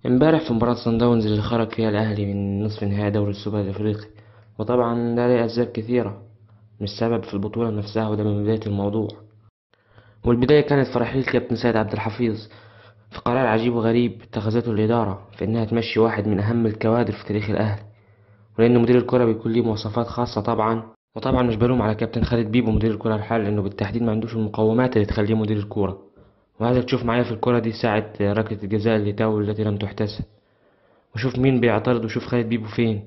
امبارح في مباراة صن داونز اللي خرج فيها الأهلي من نصف نهائي دوري السوبر الأفريقي. وطبعا ده ليه أسباب كثيرة، مش سبب في البطولة نفسها، وده من بداية الموضوع. والبداية كانت في رحيل كابتن سيد عبد الحفيظ، في قرار عجيب وغريب اتخذته الإدارة في إنها تمشي واحد من أهم الكوادر في تاريخ الأهلي. ولأن مدير الكرة بيكون ليه مواصفات خاصة طبعا. وطبعا مش بلوم على كابتن خالد بيبو مدير الكرة الحالي، لأنه بالتحديد ما عندوش المقومات اللي تخليه مدير الكرة. وعايزك تشوف معايا في الكرة دي ساعة ركلة الجزاء اللي تاو التي لم تحتسب، وشوف مين بيعترض، وشوف خالد بيبو فين.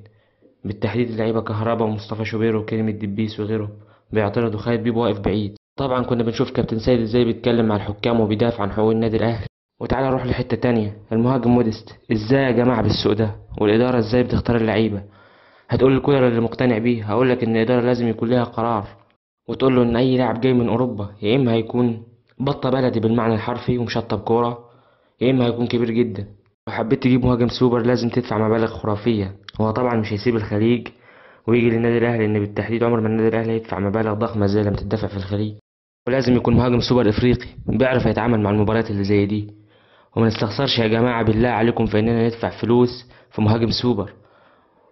بالتحديد اللعيبة كهربا ومصطفى شوبير وكريم الدبيس وغيره بيعترضوا، خالد بيبو واقف بعيد. طبعا كنا بنشوف كابتن سيد ازاي بيتكلم مع الحكام وبيدافع عن حقوق النادي الاهلي. وتعالى نروح لحتة تانية، المهاجم موديست ازاي يا جماعة بالسوء ده؟ والإدارة ازاي بتختار اللعيبة؟ هتقول الكولر اللي مقتنع بيه، هقولك ان الإدارة لازم يكون لها قرار، وتقول له ان اي لاعب جاي من اوروبا يا اما هيكون بطة بلدي بالمعنى الحرفي ومشطب كورة، يا اما هيكون كبير جدا. لو حبيت تجيب مهاجم سوبر لازم تدفع مبالغ خرافية. هو طبعا مش هيسيب الخليج ويجي للنادي الاهلي، لان بالتحديد عمر ما النادي الاهلي هيدفع مبالغ ضخمة زي لما تدفع في الخليج. ولازم يكون مهاجم سوبر افريقي بيعرف يتعامل مع المباريات اللي زي دي. وما نستخسرش يا جماعة بالله عليكم في اننا ندفع فلوس في مهاجم سوبر.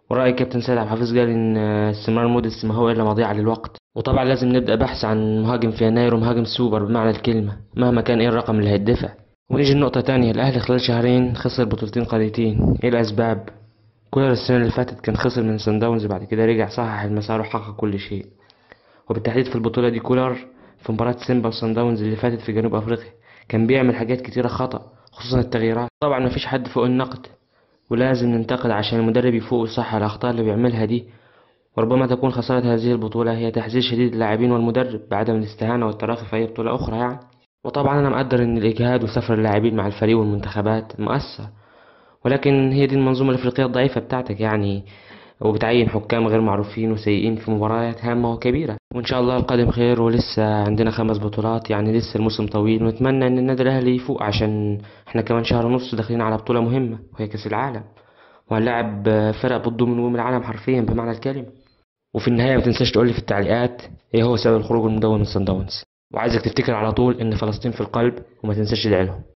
ورأي كابتن سيد عبد الحفيظ قال إن استمرار موديس ما هو إلا مضيعة للوقت. وطبعا لازم نبدأ بحث عن مهاجم في يناير، ومهاجم سوبر بمعنى الكلمة مهما كان إيه الرقم اللي هيدفع. ونيجي لنقطة تانية، الأهلي خلال شهرين خسر بطولتين قارتين، إيه الأسباب؟ كولر السنة اللي فاتت كان خسر من سان داونز، بعد كده رجع صحح المسار وحقق كل شيء. وبالتحديد في البطولة دي كولر في مباراة سيمبا وسان داونز اللي فاتت في جنوب أفريقيا كان بيعمل حاجات كتيرة خطأ، خصوصا التغييرات. طبعا مفيش حد فوق النقد، ولازم ننتقد عشان المدرب يفوق ويصحح الأخطاء اللي بيعملها دي. وربما تكون خسارة هذه البطولة هي تحذير شديد للاعبين والمدرب بعدم الاستهانة والتراخي في أي بطولة أخرى يعني. وطبعا أنا مقدر إن الإجهاد وسفر اللاعبين مع الفريق والمنتخبات مؤثر، ولكن هي دي المنظومة الأفريقية الضعيفة بتاعتك يعني. وبتعين حكام غير معروفين وسيئين في مباريات هامة وكبيرة. وإن شاء الله القادم خير، ولسه عندنا 5 بطولات يعني، لسه الموسم طويل، ونتمنى إن النادي الأهلي يفوق عشان إحنا كمان شهر ونص داخلين على بطولة مهمة وهي كأس العالم. وهنلاعب فرق بتضم نجوم العالم حرفيا بمعنى الكلمة. وفي النهاية ما تنساش تقولي في التعليقات ايه هو سبب الخروج المدون من صن داونز. وعايزك تفتكر على طول ان فلسطين في القلب، وما تنساش تدعي لهم.